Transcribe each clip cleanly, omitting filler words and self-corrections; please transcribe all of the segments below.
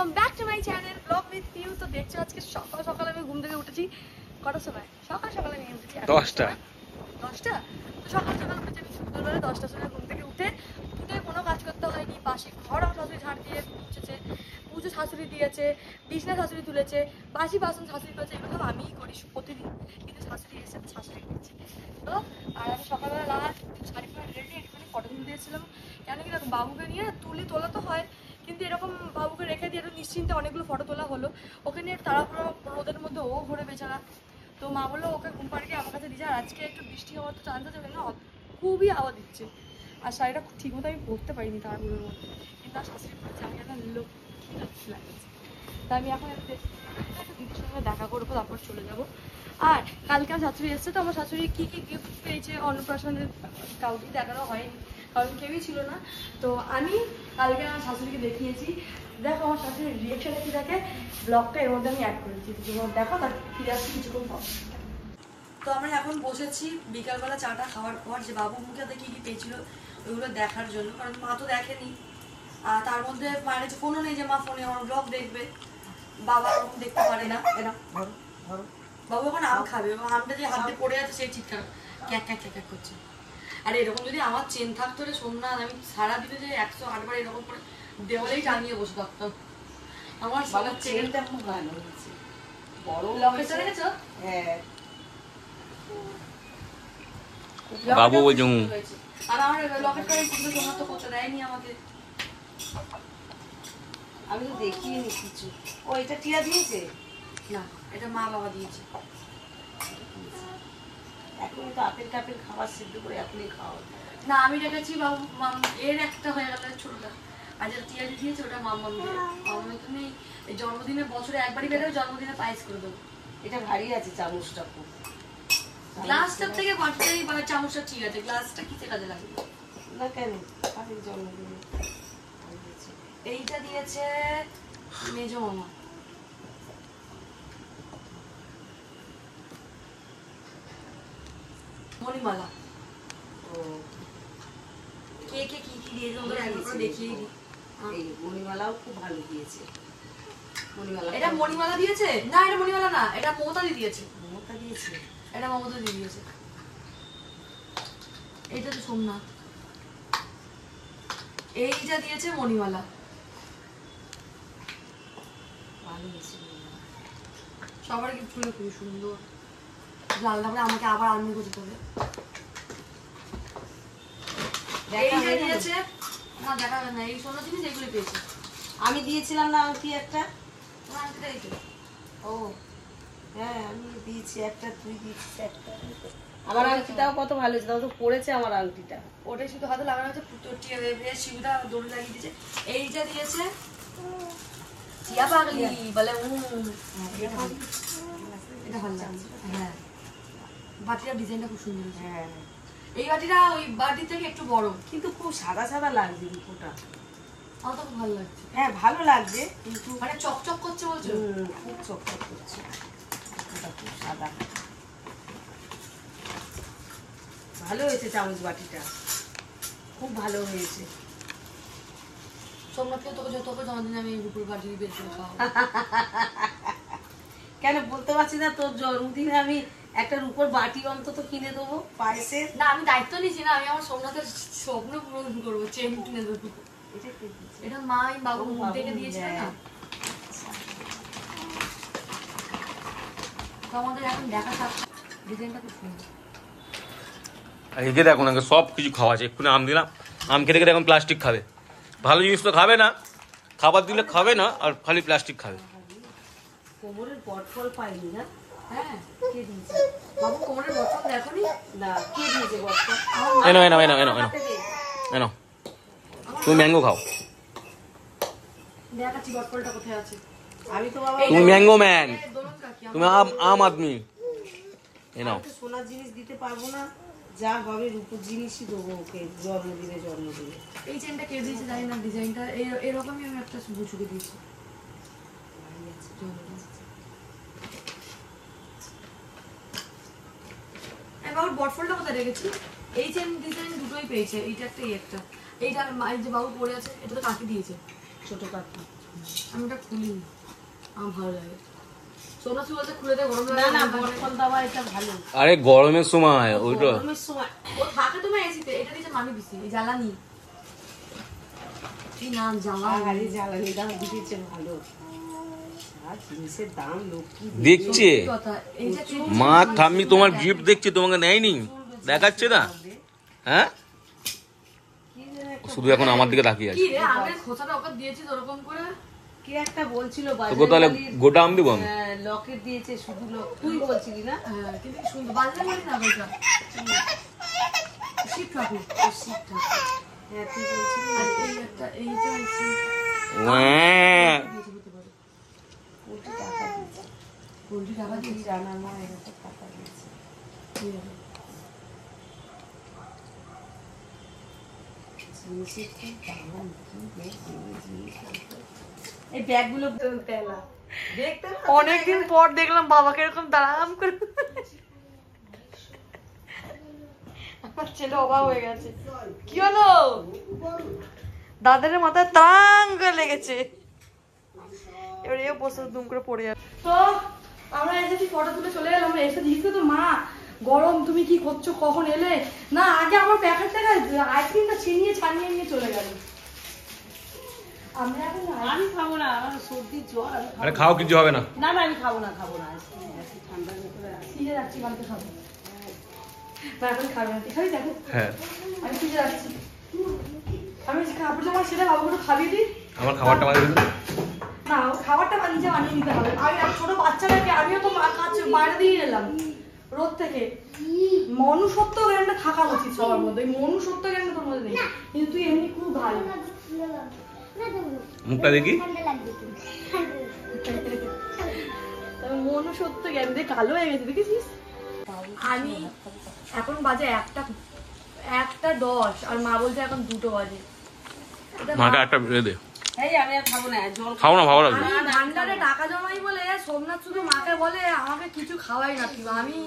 Welcome back to my channel blog with Piu. তো দেখছো আজকে সকাল সকাল আমি ঘুম থেকে উঠেছি কটার সময়? সকাল সকাল আমি উঠেছি 10টা। তো সকাল সকাল উঠেছি আমি সকালবেলা 10টার সময় ঘুম থেকে উঠে কোনো কাজ করতে হয়নি। পাশে ঘর আমার শাশুড়ি ঝাড় দিয়ে মুছেছে, পুজো শাশুড়ি দিয়েছে, বিছনা শাশুড়ি তুলেছে, বাসি বাসন শাশুড়ি করেছে, এগুলো সব আমিই করি প্রতিদিন। কিন্তু শাশুড়ি এসে শাশুড়ি দিয়েছে। তো আর আমি সকালবেলা লাস্ট শাড়ি পরে রেডি একটুখানি ফটো তুলতে এসেছিলাম। কেন কি দেখো বাবুকে নিয়ে তোলা তো হয়, কিন্তু এরকম বাবুকে রেখে দিয়ে একটু নিশ্চিন্তে অনেকগুলো ফটো তোলা হলো। ওকে নিয়ে তাড়াহুড়ো রোদের মধ্যে ও ঘুরে বেচারা। তো মা বললো ওকে ঘুম পাড়িয়ে আমার কাছে দিয়েছে। আর আজকে একটু বৃষ্টি হওয়ার তো চান্স আছে না, খুবই হাওয়া দিচ্ছে। আর শাড়িটা ঠিক মতো আমি পরতে পারিনি তাড়াহুড়োর মধ্যে, কিন্তু আর শাশুড়ি পড়েছে আমি একটা লক্ষ্মী লক্ষ্মী লাগছে। তা আমি এখন একটা দিদির সঙ্গে দেখা করবো, তারপর চলে যাবো। আর কালকে আমার শাশুড়ি এসছে, তো আমার শাশুড়ি কী কী গিফট পেয়েছে অন্নপ্রাশনের কাউকে দেখানো হয়নি, কারণ কেউই ছিল না। তো আমি কালকে আমার শাশুড়িকে দেখিয়েছি। দেখো আমার শাশুড়ির রিয়েকশন কি থাকে, ব্লগটা এর মধ্যে আমি অ্যাড করেছি। দেখো তার ফিরে আসছি কিছুক্ষণ পর। তো আমরা এখন বসেছি বিকালবেলা চাটা খাওয়ার পর, যে বাবু মুখে কী কী পেয়েছিল ওইগুলো দেখার জন্য, কারণ মা তো দেখেনি। আর তার মধ্যে মায়ের কাছে ফোনও নেই যে মা ফোনে আমার ব্লগ দেখবে, বাবা ওরকম দেখতে পারে না। বাবু এখন আম খাবে, আমটা যে হাতে পড়ে আছে সেই চিৎকার ক্যাক ক্যাক ক্যাক করছে। আর এরকম যদি আমার চেন থাকতো রে সোনা, আমি সারা দিনে যে 108 বার এরকম করে দেওয়ালেই টাঙিয়ে বসে থাকতাম। আমার সবার চেনটা খুব ভালো হয়েছে, বড় লকেটটা দেখেছো? হ্যাঁ বাবু বলছে। আর আমার লকেটটা কিন্তু সোনা তো করতে দেয়নি আমাকে, আমি তো দেখিনি কিছু। ও এটা টিয়া দিয়েছে না, এটা মা বাবা দিয়েছে। এখন তো আপেল টাপেল খাবার সিদ্ধ করে এখনই খাওয়া না, আমি রেখেছি বাবু এর একটা হয়ে গেল ছোটটা। আর যেটা টিয়া দিয়েছে ওটা মাম্মাম দিয়ে। মাম্মাম তুমি এই জন্মদিনে বছরে একবারই বেরোয়, জন্মদিনে পায়েস করে দেবো। এটা ভারী আছে চামচটা, খুব গ্লাসটার থেকে বাটিটাই বা চামচটা ঠিক আছে, গ্লাসটা কিসে কাজে লাগবে না কেন? জন্মদিনে এইটা দিয়েছে মেজো মামা। মণিমালা। ও কে কে কি কি দিয়েছে ওদের একবার দেখিয়ে দিই। এই মণিমালাও খুব ভালো দিয়েছে। মণিমালা, এটা মণিমালা দিয়েছে না? এটা মণিমালা না, এটা মমতা দি দিয়েছে। মমতা দিয়েছে, এটা মমতা দি দিয়েছে। এইটা তো সোমনাথ। এইটা দিয়েছে মণিমালা, ভালো হয়েছে। সবার গিফটগুলো খুবই সুন্দর। লালদা করে আমাকে আবার আনন্দ করতে হবে। এইটা দিয়েছে না, দেখা যাবে না, এই সোনা জিনিস এগুলো পেয়েছে। আমি দিয়েছিলাম না আংটি একটা, তোমার আংটিটা এই তো। ও হ্যাঁ আমি দিয়েছি একটা, তুই দিয়েছিস একটা। আমার আংটিটাও কত ভালো হয়েছে, তাও তো পড়েছে আমার আংটিটা। ওটাই শুধু হাতে লাগানো হচ্ছে, শিবুটা দড়ি লাগিয়ে দিয়েছে। এইটা দিয়েছে টিয়া পাগলি বলে। এটা ভালো লাগছে। হ্যাঁ বাটিটার ডিজাইনটা খুব সুন্দর। হ্যাঁ এই বাটিটা ওই বাটি থেকে একটু বড়, কিন্তু খুব সাদা সাদা লাগছে রূপোটা। আমার তো খুব ভালো লাগছে। হ্যাঁ ভালো লাগছে, কিন্তু মানে চকচক করছে বলছো? খুব চকচক করছে, খুব সাদা। ভালো হয়েছে চামচ বাটিটা, খুব ভালো হয়েছে। সোমনাথকে তোকে জন্মদিনে আমি রূপোর বাটি বের করে খাওয়াবো। কেন বলতে পারছি না, তোর জন্মদিনে আমি একটা রূপোর বাটি অন্তত কিনে দেবো পায়েসের। না আমি দায়িত্ব নিচ্ছি না, আমি আমার সোমনাথের স্বপ্ন পূরণ করবো, চেন কিনে দেবো। এটা মা বাবু মুখ দেখে দিয়েছিল না। তো আমাদের এখন দেখা থাক, ডিজাইনটা খুব সুন্দর। একে দেখুন আগে সব কিছু খাওয়া আছে, এক্ষুনি আম দিলাম, আম খেতে খেতে এখন প্লাস্টিক খাবে। ভালো জিনিস তো খাবে না, খাবার দিলে খাবে না, আর খালি প্লাস্টিক খাবে। কোমরের বটফল পাইনি না? হ্যাঁ কে দিয়েছে বাবু কোমরের বটফল? দেখোনি না, কে দিয়েছে বটফল? এনো এনো এনো এনো এনো এনো, তুমি ম্যাঙ্গো খাও। দেখাচ্ছি বটফলটা কোথায় আছে। আমি তো বাবা তুমি ম্যাঙ্গো ম্যান, তুমি আম আদমি। এনো সোনার জিনিস দিতে পারবো না, যা হবে রূপোর জিনিসই দেবো ওকে জন্মদিনে। এই চেনটা কে দিয়েছে জানি না, ডিজাইনটা এরকমই আমি একটা বুঝুকে দিয়েছি। বাবুর বটফলটা কোথায় রেখেছি? এই চেন ডিজাইন দুটোই পেয়েছে, এইটা একটা এই একটা। এইটা যে বাবু পরে আছে এটা তো কাকি দিয়েছে, ছোট কাকি। আমি এটা খুলি, আমার ভালো লাগে। সোনা সুগাতে খুলে দে, গরম লাগে। না না, বরফল দাও, এটা ভালো। আরে গরমের সময় ওইটা গরমের সময় ও থাকে তোমার এসিতে, এটা দিয়েছে মামি দিছি, এই জ্বালানি। কি নাম জ্বালানি? আরে জ্বালানি দাম দিয়েছে ভালো। আর জিনিসের দাম লক্ষ্মী দেখছে কথা এই যে মা ঠাম্মি তোমার গিফট দেখছে, তোমাকে নেয়নি, দেখাচ্ছে না? হ্যাঁ, শুধু এখন আমার দিকে তাকিয়ে আছে। কি রে, আমের খোসাটা ওকে দিয়েছিস ওরকম করে? কি একটা বলছিল তোকে তাহলে গোটা আম দিব আমি। লকেট দিয়েছে, শুধু লক, তুই বলছিলি না? হ্যাঁ, কিন্তু কি সুন্দর বাজলে মানে না ওইটা। শিব ঠাকুর, ও শিব ঠাকুর। হ্যাঁ তুই বলছিলি। আর এই একটা, এইটা হচ্ছে ওয়াঁ। কোটি টাকা দিয়েছে, কোটি টাকা দিয়ে জানার মা এত টাকা দিয়েছে। জিনিসের কি দাম, কি বেশ জিনিস। এই ব্যাগগুলো তেলা দেখতে না? অনেকদিন পর দেখলাম বাবাকে এরকম দাঁড়াম করে। আমার ছেলে অবাক হয়ে গেছে। কি হলো? দাদার মাথায় তাং করে লেগেছে, এবার এও বসে দুম করে পড়ে যাবে। তো আমরা এসেছি, ফটো তুলে চলে এলাম। আমরা এসে দিচ্ছি তো, মা গরম, তুমি কি করছো, কখন এলে? না, আগে আমার প্যাকেট থেকে আইসক্রিমটা ছিনিয়ে ছানিয়ে নিয়ে চলে গেল। আমরা এখন আমি খাবো না, আমার সর্দি জ্বর, আমি খাবো আরে খাও, কিছু হবে না। না। না আমি খাবো না ঠান্ডার ভেতরে আছে। ফ্রিজে রাখছি, বাড়িতে খাবো না, এখন খাবে না। খাবি? দেখো হ্যাঁ, আমি ফ্রিজে রাখছি। আমি কাপড় জামা সেটা বাবু একটু খাবিয়ে দিই। আমার খাবারটা বানিয়ে দিন। না, খাবারটা নিজে বানিয়ে নিতে হবে। আমি ছোট বাচ্চাটাকে, আমিও তো কাছে বাইরে দিয়ে এলাম রোদ থেকে। মনুষ্যত্ব জ্ঞানটা থাকা উচিত সবার মধ্যে, মনুষ্যত্ব জ্ঞানটা তোর মধ্যে নেই, কিন্তু তুই এমনি খুব ভালো। মুখটা দেখি। মনুষ্যত্ব জ্ঞান দিয়ে কালো হয়ে গেছে, দেখেছিস? আমি এখন বাজে 1:10 আর মা বলছে এখন 2 বাজে। মাকে একটা বেড়ে দে। এই আমি আর খাবো না, জল খাও না, ভালো লাগবে। আমি ভান্ডারে টাকা জমাই বলে সোমনাথ শুধু মাকে বলে আমাকে কিছু খাওয়াই না, তুই। আমি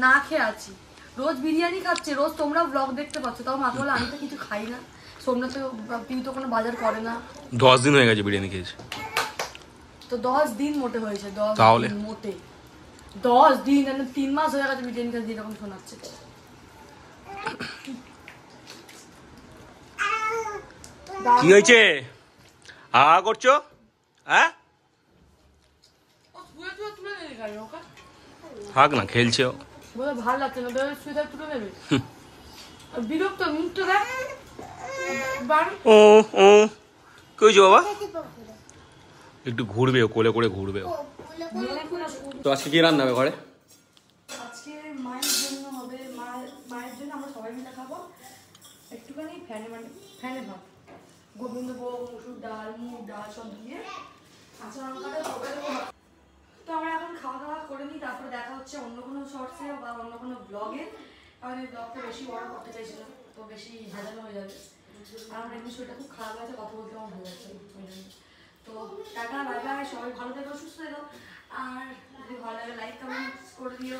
না খেয়ে আছি, রোজ বিরিয়ানি খাচ্ছে, রোজ তোমরা ব্লগ দেখতে পাচ্ছ, তাও মাকে বলে আমি তো কিছু খাই না। সোমনাথ পিউ তো কোনো বাজার করে না। 10 দিন হয়ে গেছে বিরিয়ানি খেয়েছি। তো 10 দিন মোটে হয়েছে, 10 তাহলে? দিন মোটে 10 দিন, 3 মাস হয়ে গেছে বিরিয়ানি খাচ্ছি, এরকম শোনাচ্ছে। কি হয়েছে? করছো? হ্যাঁ, থাক না, খেলছে ও। বলে ভালো লাগছে না, সুইটার তুলে নেবে। বিরক্ত, মুখটা দেখ। ও ও কি হয়েছে বাবা? একটু ঘুরবে ও, কোলে করে ঘুরবে ও। তো আজকে কি রান্না হবে ঘরে? আজকে মায়ের জন্য হবে, মায়ের জন্য আমরা সবাই মিলে খাবো একটুখানি ফ্যানে ভাত, গোবিন্দভোগ, মসুর ডাল, মুগ ডাল সব দিয়ে কাঁচা লঙ্কাটা সবাই দেবো। তো আমরা এখন খাওয়া দাওয়া করে নিই, তারপরে দেখা হচ্ছে অন্য কোনো শর্টসে বা অন্য কোনো ব্লগে। কারণ এই ব্লগটা বেশি বড় করতে চাইছিল, তো বেশি ভেজানো হয়ে যাবে। আর আমার এমনি শরীরটা খুব খারাপ হয়েছে, কথা বলতে আমার ভালো লাগছে। তো টাটা, বাই বাই, সবাই ভালো থেকো, সুস্থ থেকো। আর যদি ভালো লাগে লাইক কমেন্ট করে দিও,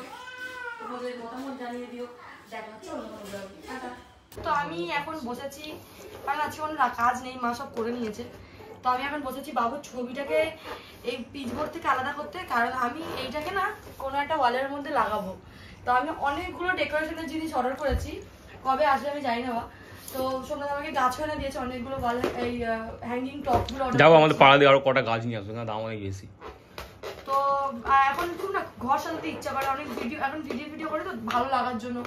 তোমাদের মতামত জানিয়ে দিও। দেখা হচ্ছে অন্য কোনো ব্লগে। টাটা। তো আমি এখন বসেছি, কারণ আজকে কোনো কাজ নেই, মা সব করে নিয়েছে। তো আমি এখন বসেছি বাবুর ছবিটাকে এই পিচবোর্ড থেকে আলাদা করতে, কারণ আমি এইটাকে না কোনো একটা ওয়ালের মধ্যে লাগাবো। তো আমি অনেকগুলো ডেকোরেশনের জিনিস অর্ডার করেছি, কবে আসবে আমি জানি না। তো সোমনাথ আমাকে গাছ এনে দিয়েছে, অনেকগুলো ওয়াল, এই হ্যাঙ্গিং টপগুলো অর্ডার। যাবো আমাদের পাড়া দিয়ে আরো কটা গাছ নিয়ে আসবে, দাম অনেক বেশি। তো এখন খুব না ঘর সাজাতে ইচ্ছা করে, অনেক ভিডিও এখন ভিডিও করে তো ভালো লাগার জন্য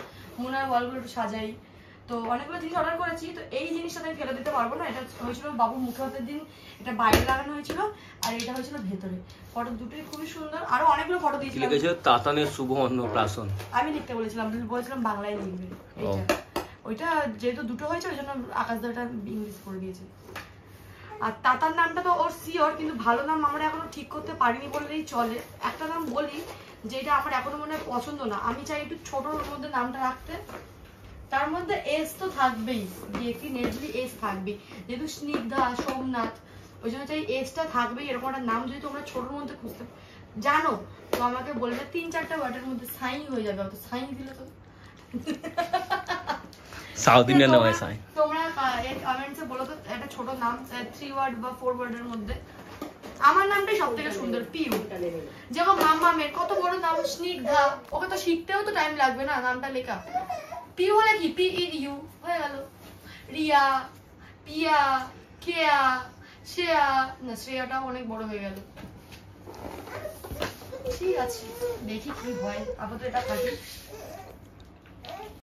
মনে হয় ওয়ালগুলো একটু সাজাই। তো অনেকগুলো জিনিস অর্ডার করেছি, তো এই জিনিসটা আমি ফেলে দিতে পারবো না। এটা হয়েছিল বাবুর মুখে হাতের দিন, এটা বাইরে লাগানো হয়েছিল, আর এটা হয়েছিল ভেতরে। ফটো দুটোই খুবই সুন্দর, আরো অনেকগুলো ফটো দিয়েছিলাম। লিখেছে তাতানের শুভ অন্নপ্রাশন। আমি লিখতে বলেছিলাম বাংলায় লিখবে এইটা। ওইটা যেহেতু দুটো হয়েছে ওই জন্য আকাশ দাটা ইংলিশ করে দিয়েছে। আর তাতার নামটা তো ওর শিওর, কিন্তু ভালো নাম আমরা এখনো ঠিক করতে পারিনি বললেই চলে। একটা নাম বলি যেটা আমার এখনো মনে হয় পছন্দ না, আমি চাই একটু ছোটোর মধ্যে নামটা রাখতে, তার মধ্যে এস তো থাকবেই, একটি নেটলি এস থাকবেই, যেহেতু স্নিগ্ধা, সোমনাথ, ওই জন্য চাই এসটা থাকবেই। এরকম একটা নাম যদি তোমরা ছোটোর মধ্যে খুঁজতে জানো তো আমাকে বলবে, 3-4টা ওয়ার্ডের মধ্যে সাই হয়ে যাবে। অত সাই দিলে তো সাউথ ইন্ডিয়ান নাম হয় সাই। তোমরা কমেন্টসে বলো তো একটা ছোট নাম 3 ওয়ার্ড বা 4 ওয়ার্ডের মধ্যে। আমার নামটাই সব থেকে সুন্দর, পিউ। যেমন মাম্মামের কত বড় নাম স্নিগ্ধা, ওকে তো শিখতেও তো টাইম লাগবে না নামটা লেখা। পিউ হলে কি PEU হয়ে গেল। রিয়া, পিয়া, কেয়া, শ্রেয়া, না শ্রেয়াটাও অনেক বড় হয়ে গেল। ঠিক আছে দেখি কি হয়, আপাতত এটা থাকি।